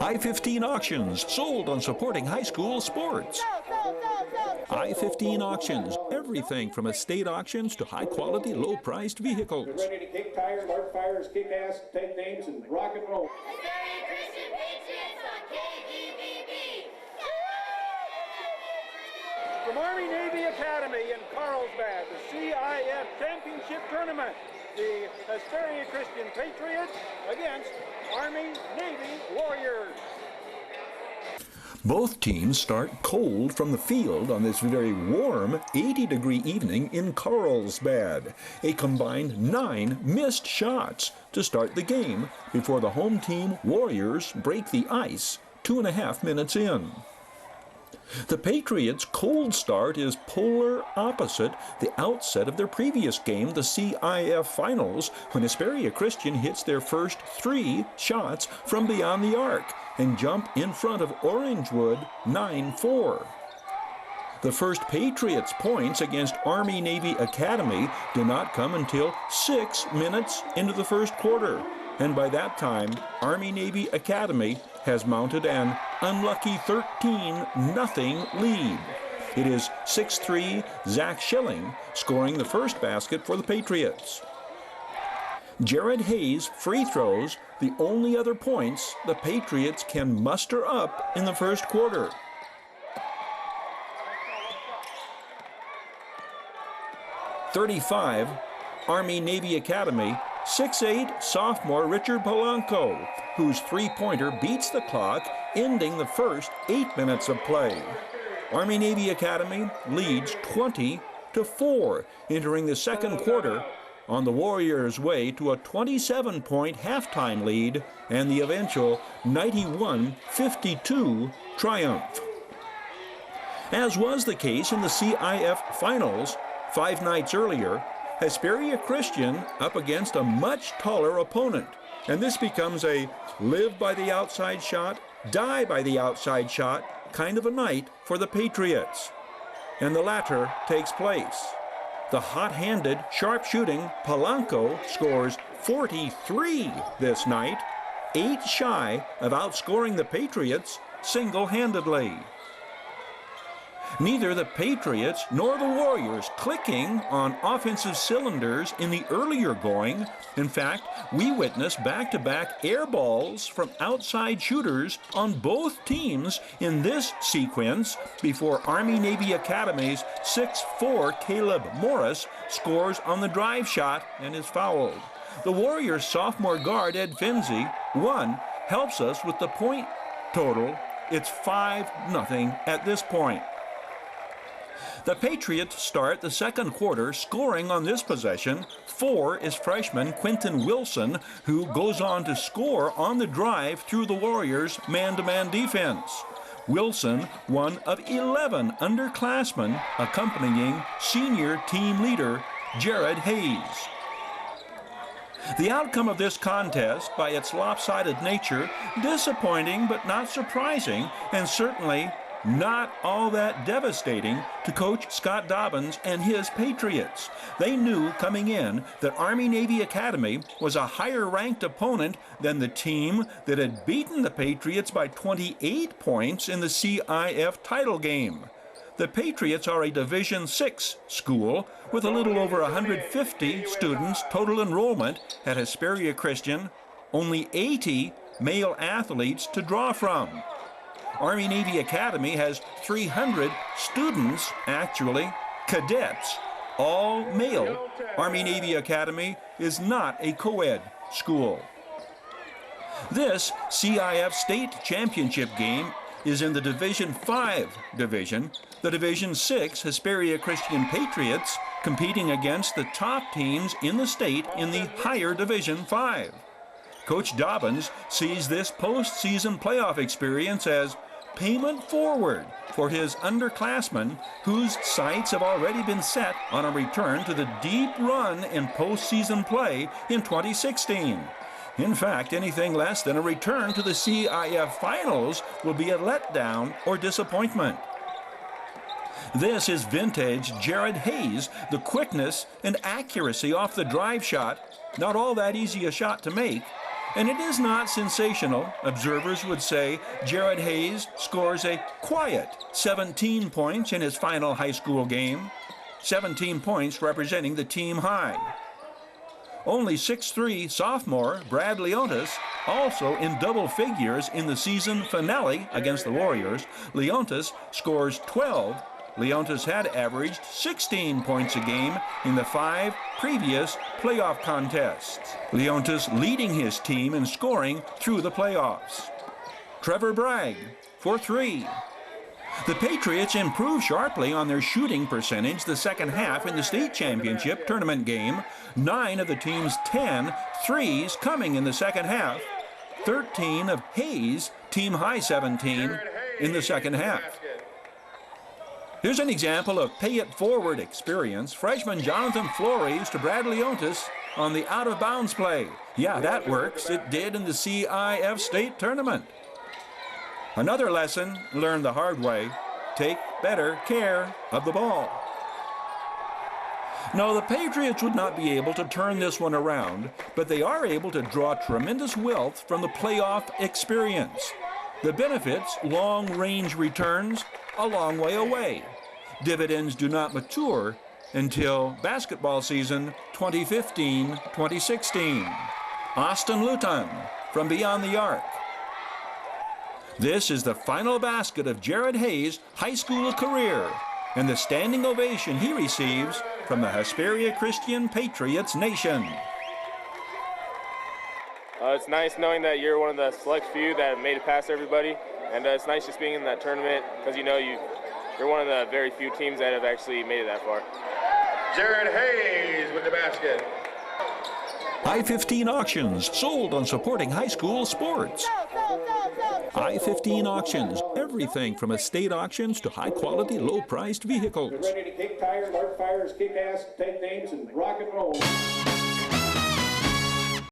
I-15 auctions, sold on supporting high school sports. I-15 auctions, everything from estate auctions to high-quality, low-priced vehicles. We're ready to kick tires, start fires, kick ass, take names, and rock and roll. Hesperia Christian Patriots on KEVB. From Army Navy Academy in Carlsbad, the CIF Championship Tournament. The Hesperia Christian Patriots against Army Navy Warriors. Both teams start cold from the field on this very warm 80-degree evening in Carlsbad. A combined 9 missed shots to start the game before the home team Warriors break the ice 2.5 minutes in. The Patriots' cold start is polar opposite the outset of their previous game, the CIF Finals, when Hesperia Christian hits their first 3 shots from beyond the arc and jump in front of Orangewood 9-4. The first Patriots points against Army Navy Academy did not come until 6 minutes into the first quarter, and by that time, Army Navy Academy has mounted an unlucky 13-0 lead. It is 6'3" Zach Schilling scoring the first basket for the Patriots. Jared Hayes' free throws the only other points the Patriots can muster up in the first quarter. .35, Army Navy Academy, 6'8" sophomore Richard Polanco, whose three-pointer beats the clock, ending the first 8 minutes of play. Army Navy Academy leads 20-4 entering the second quarter, on the Warriors' way to a 27-point halftime lead and the eventual 91-52 triumph. As was the case in the CIF Finals 5 nights earlier, Hesperia Christian up against a much taller opponent, and this becomes a live by the outside shot, die by the outside shot kind of a night for the Patriots. And the latter takes place. The hot-handed, sharp-shooting Polanco scores 43 this night, 8 shy of outscoring the Patriots single-handedly. Neither the Patriots nor the Warriors clicking on offensive cylinders in the earlier going. In fact, we witnessed back-to-back air balls from outside shooters on both teams in this sequence before Army Navy Academy's 6'4" Caleb Morris scores on the drive shot and is fouled. The Warriors' sophomore guard Ed Finzi, 1, helps us with the point total. It's 5-0 at this point. The Patriots start the second quarter scoring on this possession. 4 is freshman Quentin Wilson, who goes on to score on the drive through the Warriors' man-to-man defense. Wilson, one of 11 underclassmen accompanying senior team leader Jared Hayes. The outcome of this contest, by its lopsided nature, disappointing but not surprising, and certainly not all that devastating to Coach Scott Dobbins and his Patriots. They knew coming in that Army Navy Academy was a higher-ranked opponent than the team that had beaten the Patriots by 28 points in the CIF title game. The Patriots are a Division VI school with a little over 150 students total enrollment at Hesperia Christian, only 80 male athletes to draw from. Army Navy Academy has 300 students, actually, cadets, all male. Army Navy Academy is not a co-ed school. This CIF State Championship game is in the Division V division, the Division VI Hesperia Christian Patriots competing against the top teams in the state in the higher Division V. Coach Dobbins sees this postseason playoff experience as payment forward for his underclassmen whose sights have already been set on a return to the deep run in postseason play in 2016. In fact, anything less than a return to the CIF Finals will be a letdown or disappointment. This is vintage Jared Hayes, the quickness and accuracy off the drive shot, not all that easy a shot to make, And it is not sensational. Observers would say Jared Hayes scores a quiet 17 points in his final high school game, 17 points representing the team high. Only 6'3" sophomore Brad Leontis, also in double figures in the season finale against the Warriors. Leontis scores 12. Leontis had averaged 16 points a game in the 5 previous playoff contests. Leontis leading his team in scoring through the playoffs. Trevor Bragg for 3. The Patriots improved sharply on their shooting percentage the second half in the state championship tournament game. 9 of the team's 10 threes coming in the second half. 13 of Hayes' team high 17 in the second half. Here's an example of pay-it-forward experience. Freshman Jonathan Flores to Brad Leontis on the out-of-bounds play. Yeah, that works. It did in the CIF State tournament. Another lesson learned the hard way: take better care of the ball. No, the Patriots would not be able to turn this one around, but they are able to draw tremendous wealth from the playoff experience. The benefits, long-range returns, a long way away. Dividends do not mature until basketball season 2015-2016. Austin Luton from beyond the arc. This is the final basket of Jared Hayes' high school career and the standing ovation he receives from the Hesperia Christian Patriots Nation. It's nice knowing that you're one of the select few that have made it past everybody, and it's nice just being in that tournament because you know you're one of the very few teams that have actually made it that far. Jared Hayes with the basket. I-15 Auctions, sold on supporting high school sports. I-15 Auctions, everything from estate auctions to high-quality, low-priced vehicles. Ready to kick tires, mark fires, kick ass, take names, and rock and roll.